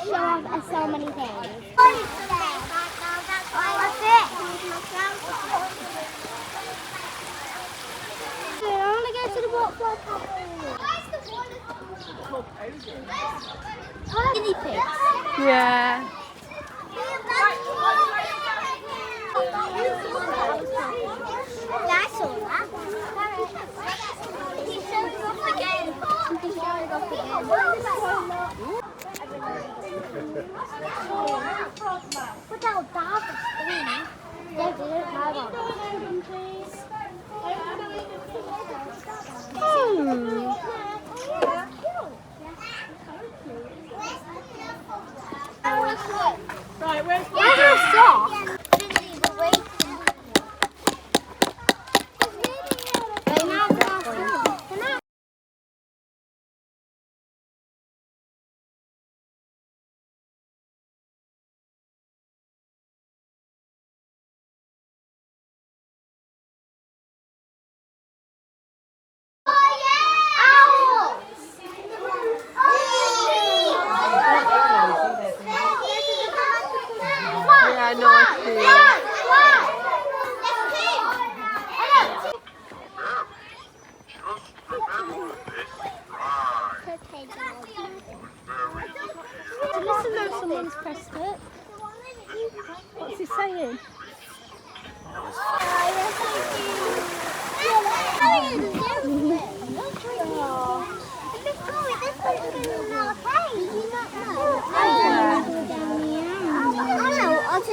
show off so many things. That's it. I want to go to the waterfall cafe. Guinea pigs. Yeah. Yeah, I saw that. He's showing off again. He's showing off again. Look how dark the screen is. They didn't have one. Right, where's Where's your sock? Yeah, no, I see. Listen though, someone's pressed it. What's he saying?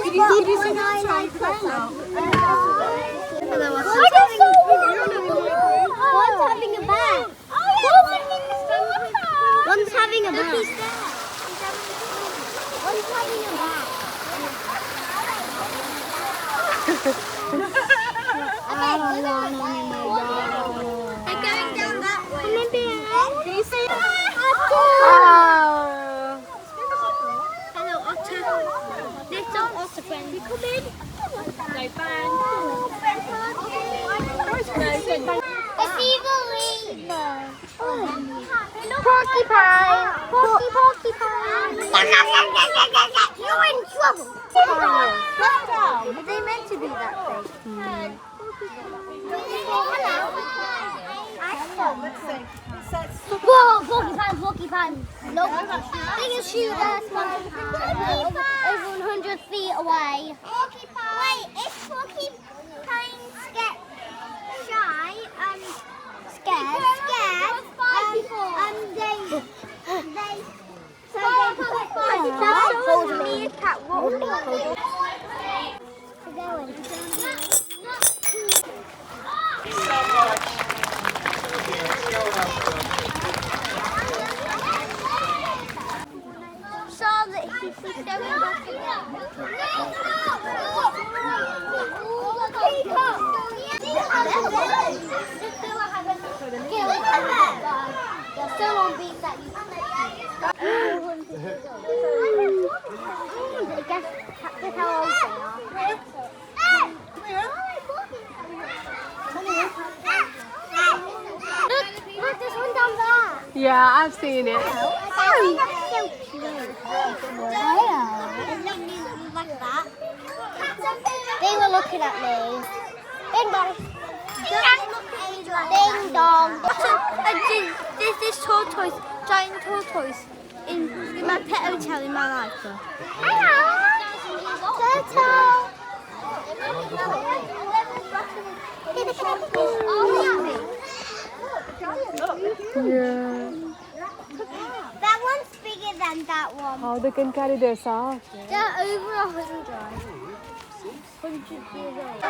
Did you see that time? One's having a bath. One's having a bath. One's having a bath. They're going down that way. Can you see that? Hello, Otter. Little Otter friend, you come in. No fan. It's Evelyn. Porcupine. Porcupine. You're in trouble. Are they meant to be that big? Whoa, porcupine. Nope. Biggest shooter, over 100 feet away. Wait, if porcupines get shy, scared, Still on beat that you guess how old they are. Look, there's one down there. Yeah, I've seen it. Oh, that's so cute. They were looking at me. Ding dong. Ding dong. There's this tortoise, giant tortoise, in my pet hotel in Malacca. Hello. Turtle. Yeah. That one's bigger than that one. Oh, they can carry their sauce. They're over 100. 100 years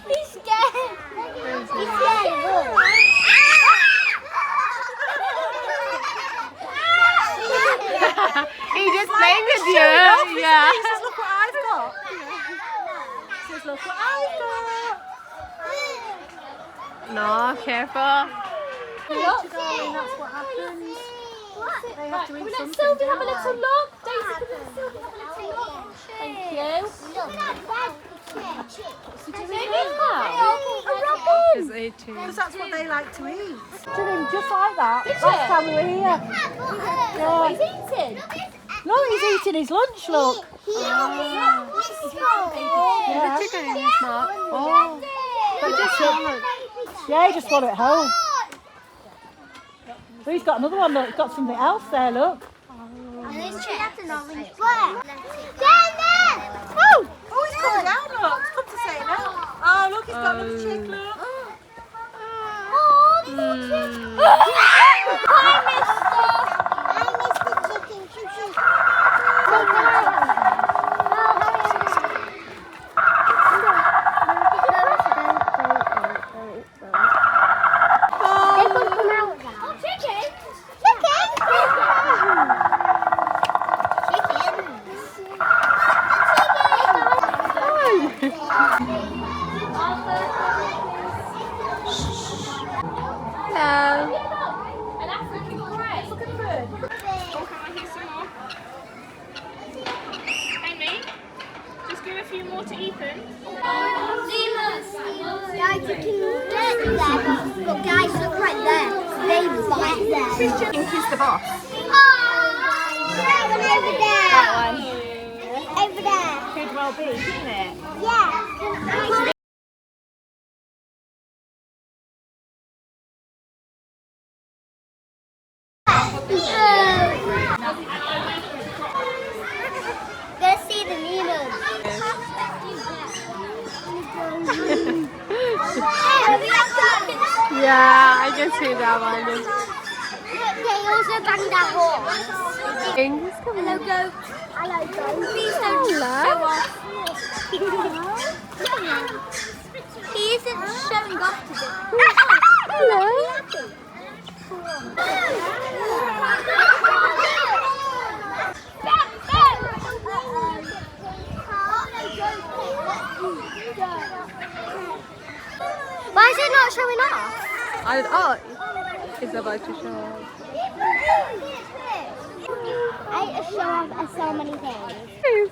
He's scared. He's scared. He just playing with you. Yeah. He says, look what I've got. He says, look what I've got. No, careful. Look. Darling, that's what happens. They have to eat something. Sylvie have a little look. Daisy, come and Sylvie have a little look. you. It's 18. Because that's what they like to eat. Just like that. Last time we were here. Yeah. He's eating. No, he's eating his lunch, look. Yeah. Yeah. The chicken in his mouth. Oh. But just, yeah, he just want it home. So he's got another one, look. He's got something else there, look. That's an orange. Oh! Oh, he's come down, look. Come to say now. Oh, look, he's got another chick, look. Just give a few more to Ethan. Guys, you can get there, but guys, look right there. Dave's right there. Christian is the boss. That one over there. That one. Over there. Could well be, couldn't it? Yeah. Let's see the needles. Yeah, I can see that one. They also bang that horse. Things. Hello, goat. Hello, goat. Please don't show off. He isn't showing off today. Hello. Why is it not showing off? It's about to show off. I show off at so many things.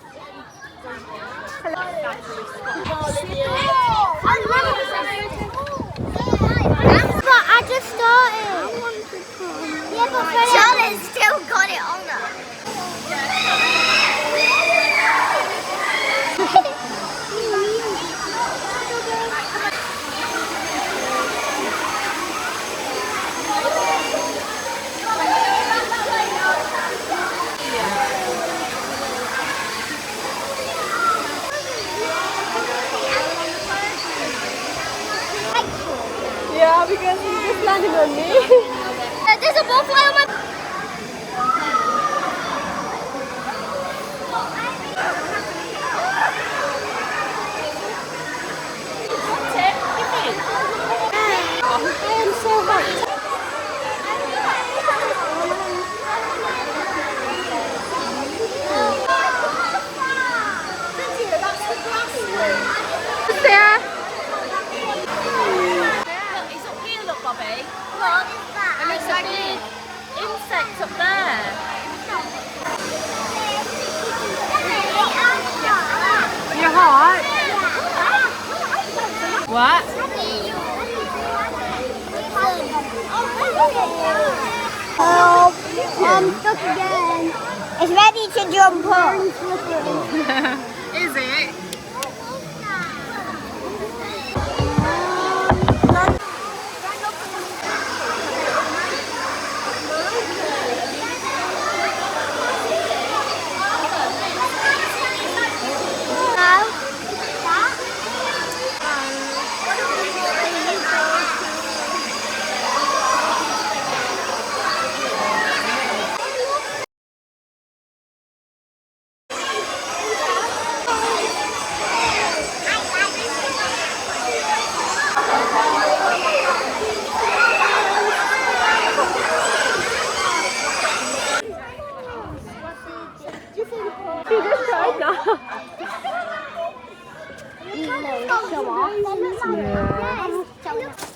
But I just started. Yeah, but Charlotte's still got it on her. Yeah, because he's just landing on me. There's a butterfly on my. I am so hot. There. It's up here, look, Bobby. Look. And it's a big insect up there. You're hot. What? Help! I'm stuck again. It's ready to jump up. Is it? You just tried that. Show off. Yeah.